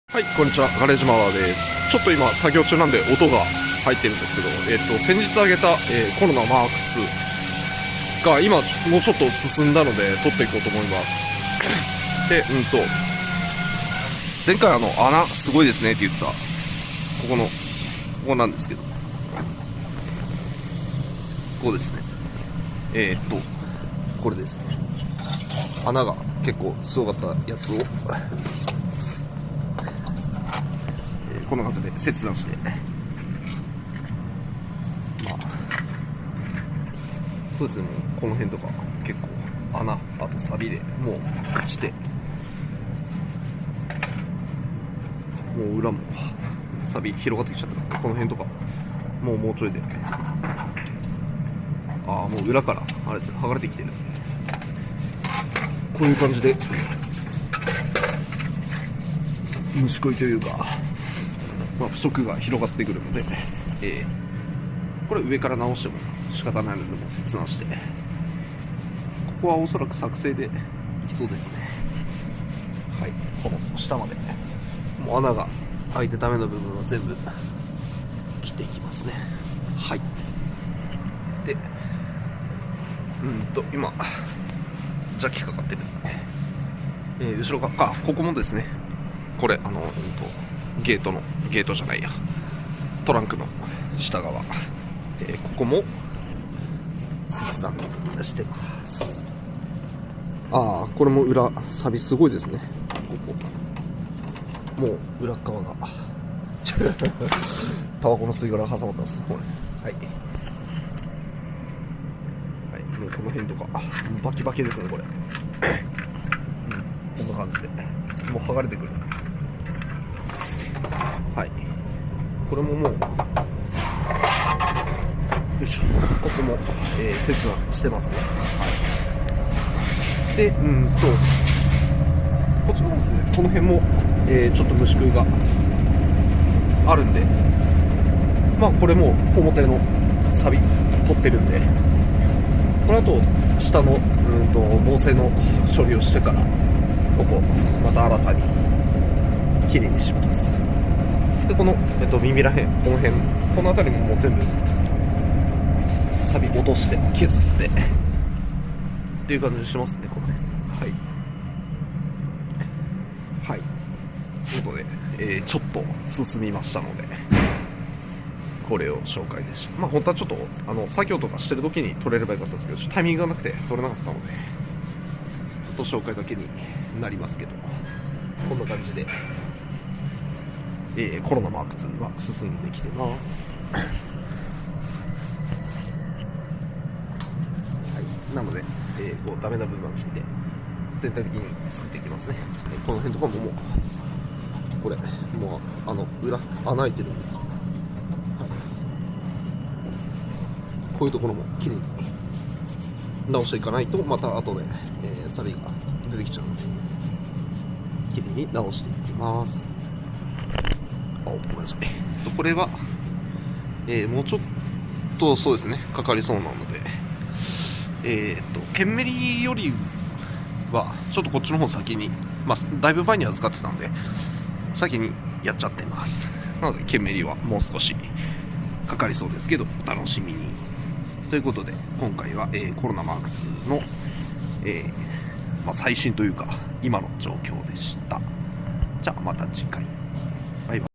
はい、こんにちは。ガレージマワーです。ちょっと今、作業中なんで音が入ってるんですけど、先日あげた、コロナマーク2が今、もうちょっと進んだので、撮っていこうと思います。で、前回穴、すごいですねって言ってた、ここなんですけど、ここですね。これですね。穴が結構すごかったやつを、こんな感じで切断して、そうですね、もうこの辺とか結構穴、あとサビでもう朽ちて、もう裏もサビ広がってきちゃってますね。この辺とかもうちょいで、もう裏からあれですね、剥がれてきてる。こういう感じで虫食いというか、腐食が広がってくるので、これ上から直しても仕方ないので、もう切断して、ここはおそらく作成でいきそうですね。はい、この下までもう穴が開いてダメな部分は全部切っていきますね。はい。で、今ジャッキかかってるんで、後ろ側ここもですね、これゲートじゃないや、トランクの下側、ここも切断してます。これも裏サビすごいですね。ここもう裏側がタバコの吸い殻が挟まってますね。これ、はい、もうこの辺とかバキバキですね。これこんな感じでもう剥がれてくる。はい、これももう、よいしょ、ここも、切断してますね。はい、で、こっちもですね、この辺も、ちょっと虫食いがあるんで、これも表のサビ取ってるんで、この後下の合成の処理をしてから、ここまた新たにきれいにします。で、この、耳らへん、この辺、この辺りももう全部サビ落として削ってっていう感じにしますね。これ、はい、ということで、ちょっと進みましたので、これを紹介でした。本当はちょっと作業とかしてる時に撮れればよかったんですけど、タイミングがなくて撮れなかったので、ちょっと紹介だけになりますけど、こんな感じで、コロナマーク2は進んできてます。はい、なので、こうダメな部分は切って全体的に作っていきますね。この辺とかももうこれもう裏穴開いてるんで、こういうところもきれいに直していかないと、また後で、サビが出てきちゃうので、きれいに直していきます。ごめんなさい。これは、もうちょっとそうですね、かかりそうなので、ケンメリよりはちょっとこっちの方先に、だいぶ前に預かってたので先にやっちゃってます。なのでケンメリはもう少しかかりそうですけど、お楽しみに。ということで今回は、コロナマーク2の、最新というか今の状況でした。じゃあまた次回。バイバイ。